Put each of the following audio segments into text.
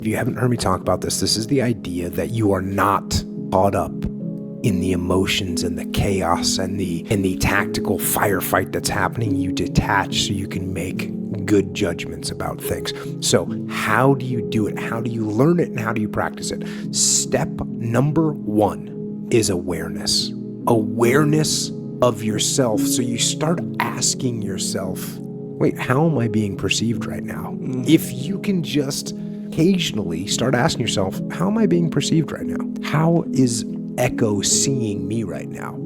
If you haven't heard me talk about this, this is the idea that you are not caught up in the emotions and the chaos and the tactical firefight that's happening. You detach so you can make good judgments about things. So how do you do it? How do you learn it? And how do you practice it? Step number 1 is awareness. Awareness of yourself. So you start asking yourself, wait, how am I being perceived right now? If you can just occasionally start asking yourself, how am I being perceived right now? How is Echo seeing me right now?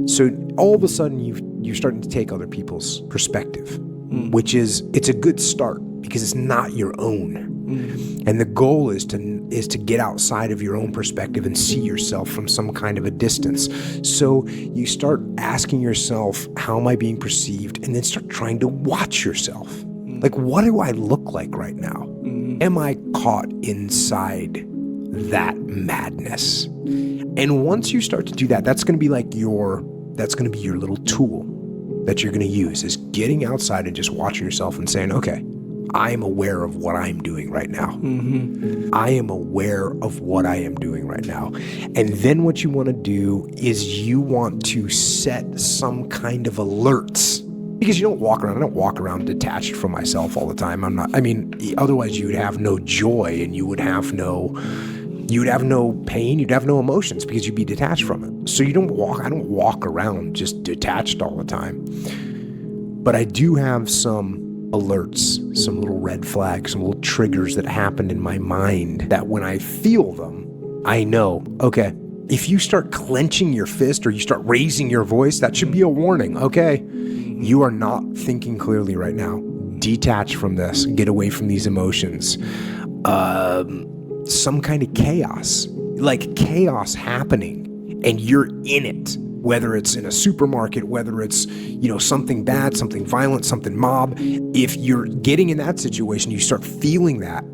So all of a sudden you're starting to take other people's perspective, which it's a good start because it's not your own. And the goal is to get outside of your own perspective and see yourself from some kind of a distance. So you start asking yourself, how am I being perceived? And then start trying to watch yourself. Like, what do I look like right now? Am I caught inside that madness? And once you start to do that, that's going to be your little tool that you're going to use, is getting outside and just watching yourself and saying, okay, I am aware of what I'm doing right now. I am aware of what I am doing right now. And then what you want to do is you want to set some kind of alerts, because I don't walk around detached from myself all the time. Otherwise you would have no joy and you would have no pain, you'd have no emotions because you'd be detached from it. So I don't walk around just detached all the time. But I do have some alerts, some little red flags, some little triggers that happen in my mind that when I feel them, I know, okay, if you start clenching your fist or you start raising your voice, that should be a warning. Okay, you are not thinking clearly right now. Detach from this, get away from these emotions. Some kind of chaos, like chaos happening, and you're in it, whether it's in a supermarket, whether it's, something bad, something violent, something mob. If you're getting in that situation, you start feeling that,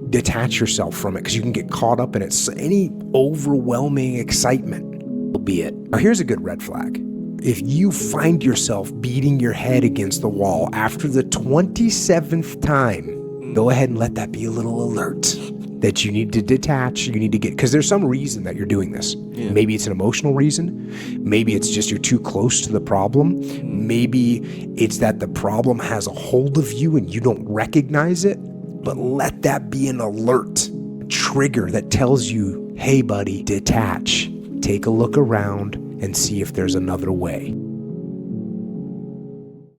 detach yourself from it, because you can get caught up in it. So any overwhelming excitement will be it. Now, here's a good red flag. If you find yourself beating your head against the wall after the 27th time, go ahead and let that be a little alert that you need to detach, you need to get, because there's some reason that you're doing this. Yeah. Maybe it's an emotional reason. Maybe it's just you're too close to the problem. Maybe it's that the problem has a hold of you and you don't recognize it. But let that be an alert, a trigger that tells you, hey buddy, detach, take a look around and see if there's another way.